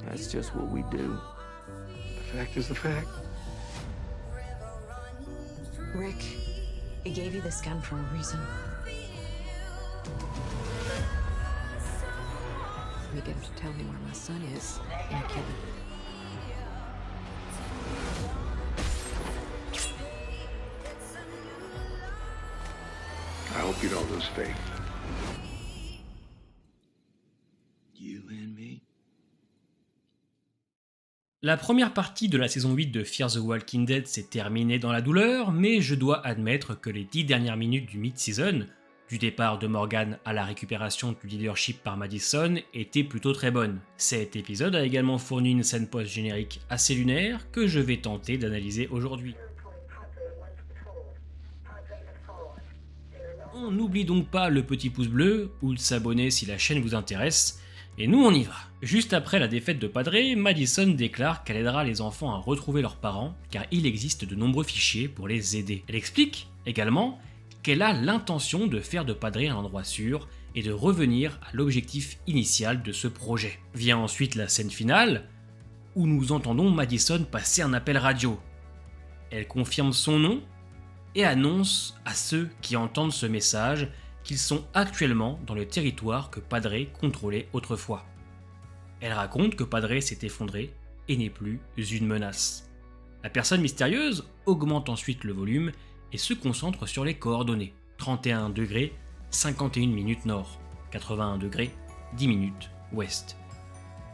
That's just what we do. The fact is the fact. Rick, he gave you this gun for a reason. We get him to tell me where my son is, and I kill him. I hope you don't lose faith. You and me. La première partie de la saison 8 de Fear the Walking Dead s'est terminée dans la douleur, mais je dois admettre que les 10 dernières minutes du mid-season, du départ de Morgan à la récupération du leadership par Madison, étaient plutôt très bonnes. Cet épisode a également fourni une scène post-générique assez lunaire que je vais tenter d'analyser aujourd'hui. On n'oublie donc pas le petit pouce bleu ou de s'abonner si la chaîne vous intéresse, et nous on y va. Juste après la défaite de Padre, Madison déclare qu'elle aidera les enfants à retrouver leurs parents car il existe de nombreux fichiers pour les aider. Elle explique également qu'elle a l'intention de faire de Padre un endroit sûr et de revenir à l'objectif initial de ce projet. Vient ensuite la scène finale où nous entendons Madison passer un appel radio. Elle confirme son nom et annonce à ceux qui entendent ce message qu'ils sont actuellement dans le territoire que Padre contrôlait autrefois. Elle raconte que Padre s'est effondré et n'est plus une menace. La personne mystérieuse augmente ensuite le volume et se concentre sur les coordonnées. 31 degrés, 51 minutes nord, 81 degrés, 10 minutes ouest.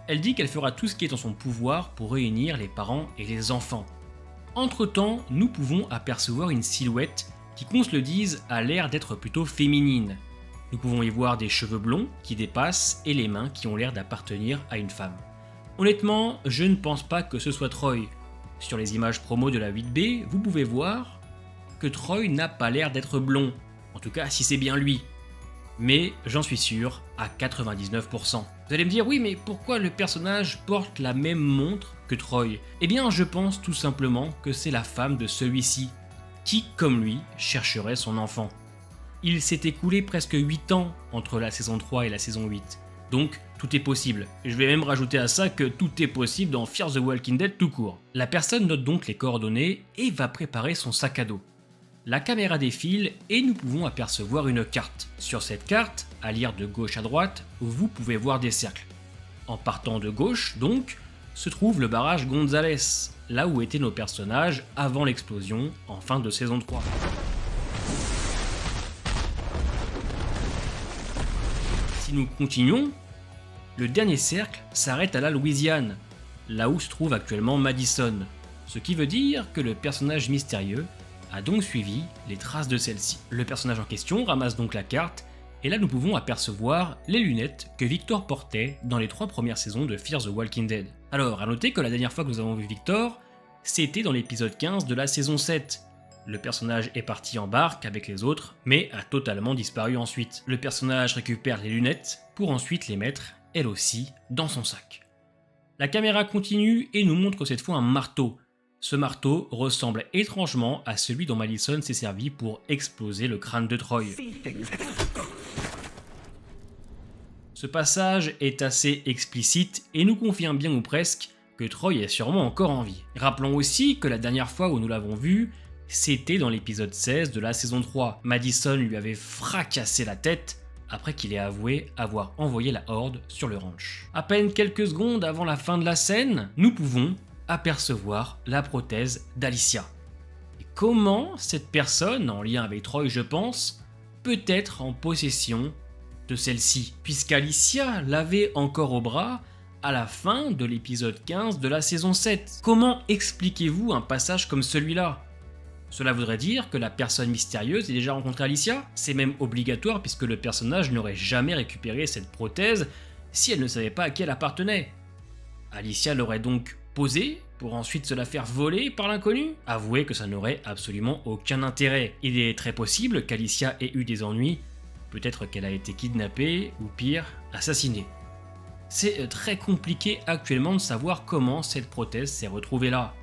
Elle dit qu'elle fera tout ce qui est en son pouvoir pour réunir les parents et les enfants. Entre-temps, nous pouvons apercevoir une silhouette qui, qu'on se le dise, a l'air d'être plutôt féminine. Nous pouvons y voir des cheveux blonds qui dépassent et les mains qui ont l'air d'appartenir à une femme. Honnêtement, je ne pense pas que ce soit Troy. Sur les images promo de la 8B, vous pouvez voir que Troy n'a pas l'air d'être blond, en tout cas si c'est bien lui. Mais j'en suis sûr à 99%. Vous allez me dire, oui, mais pourquoi le personnage porte la même montre que Troy? Eh bien, je pense tout simplement que c'est la femme de celui-ci, qui, comme lui, chercherait son enfant. Il s'est écoulé presque 8 ans entre la saison 3 et la saison 8, donc tout est possible. Je vais même rajouter à ça que tout est possible dans Fear the Walking Dead tout court. La personne note donc les coordonnées et va préparer son sac à dos. La caméra défile et nous pouvons apercevoir une carte. Sur cette carte, à lire de gauche à droite, vous pouvez voir des cercles. En partant de gauche, donc, se trouve le barrage Gonzales, là où étaient nos personnages avant l'explosion en fin de saison 3. Si nous continuons, le dernier cercle s'arrête à la Louisiane, là où se trouve actuellement Madison, ce qui veut dire que le personnage mystérieux a donc suivi les traces de celle-ci. Le personnage en question ramasse donc la carte, et là nous pouvons apercevoir les lunettes que Victor portait dans les 3 premières saisons de Fear the Walking Dead. Alors, à noter que la dernière fois que nous avons vu Victor, c'était dans l'épisode 15 de la saison 7. Le personnage est parti en barque avec les autres, mais a totalement disparu ensuite. Le personnage récupère les lunettes pour ensuite les mettre, elle aussi, dans son sac. La caméra continue et nous montre cette fois un marteau. Ce marteau ressemble étrangement à celui dont Madison s'est servi pour exploser le crâne de Troy. Ce passage est assez explicite et nous confirme bien ou presque que Troy est sûrement encore en vie. Rappelons aussi que la dernière fois où nous l'avons vu, c'était dans l'épisode 16 de la saison 3. Madison lui avait fracassé la tête après qu'il ait avoué avoir envoyé la horde sur le ranch. À peine quelques secondes avant la fin de la scène, nous pouvons apercevoir la prothèse d'Alicia. Et comment cette personne, en lien avec Troy je pense, peut être en possession de celle-ci, puisqu'Alicia l'avait encore au bras à la fin de l'épisode 15 de la saison 7. Comment expliquez-vous un passage comme celui-là? Cela voudrait dire que la personne mystérieuse ait déjà rencontré Alicia? C'est même obligatoire puisque le personnage n'aurait jamais récupéré cette prothèse si elle ne savait pas à qui elle appartenait. Alicia l'aurait donc posée pour ensuite se la faire voler par l'inconnu? Avouez que ça n'aurait absolument aucun intérêt. Il est très possible qu'Alicia ait eu des ennuis, peut-être qu'elle a été kidnappée ou pire, assassinée. C'est très compliqué actuellement de savoir comment cette prothèse s'est retrouvée là,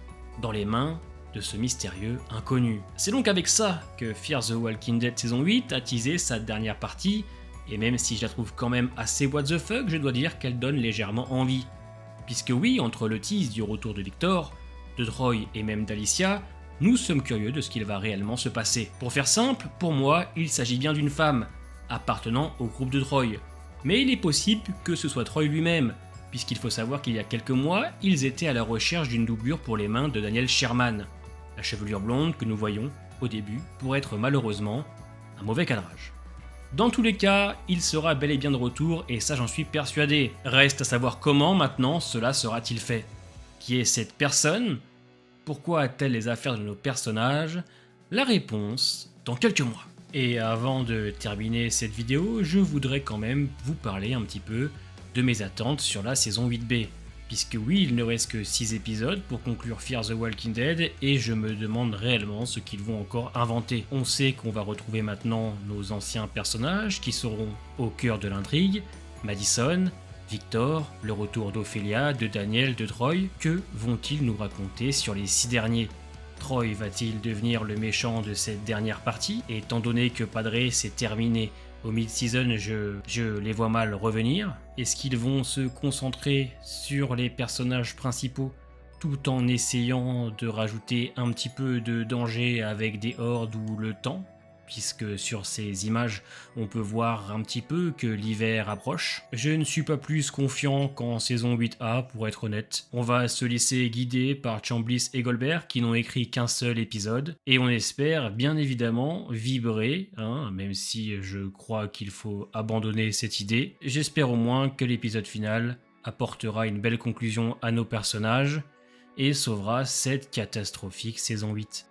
dans les mains de ce mystérieux inconnu. C'est donc avec ça que Fear the Walking Dead saison 8 a teasé sa dernière partie, et même si je la trouve quand même assez what the fuck, je dois dire qu'elle donne légèrement envie. Puisque oui, entre le tease du retour de Victor, de Troy et même d'Alicia, nous sommes curieux de ce qu'il va réellement se passer. Pour faire simple, pour moi, il s'agit bien d'une femme, appartenant au groupe de Troy. Mais il est possible que ce soit Troy lui-même, puisqu'il faut savoir qu'il y a quelques mois, ils étaient à la recherche d'une doublure pour les mains de Daniel Sherman, la chevelure blonde que nous voyons au début pour être malheureusement un mauvais cadrage. Dans tous les cas, il sera bel et bien de retour et ça j'en suis persuadé. Reste à savoir comment maintenant cela sera-t-il fait. Qui est cette personne? Pourquoi a-t-elle les affaires de nos personnages? La réponse dans quelques mois. Et avant de terminer cette vidéo, je voudrais quand même vous parler un petit peu de mes attentes sur la saison 8B. Puisque oui, il ne reste que 6 épisodes pour conclure Fear the Walking Dead et je me demande réellement ce qu'ils vont encore inventer. On sait qu'on va retrouver maintenant nos anciens personnages qui seront au cœur de l'intrigue, Madison, Victor, le retour d'Ophélia, de Daniel, de Troy. Que vont-ils nous raconter sur les 6 derniers? Troy va-t-il devenir le méchant de cette dernière partie? Et étant donné que Padre s'est terminé au mid-season, je les vois mal revenir. Est-ce qu'ils vont se concentrer sur les personnages principaux tout en essayant de rajouter un petit peu de danger avec des hordes ou le temps? Puisque sur ces images, on peut voir un petit peu que l'hiver approche. Je ne suis pas plus confiant qu'en saison 8A, pour être honnête. On va se laisser guider par Chambliss et Goldberg, qui n'ont écrit qu'un seul épisode. Et on espère, bien évidemment, vibrer, même si je crois qu'il faut abandonner cette idée. J'espère au moins que l'épisode final apportera une belle conclusion à nos personnages et sauvera cette catastrophique saison 8.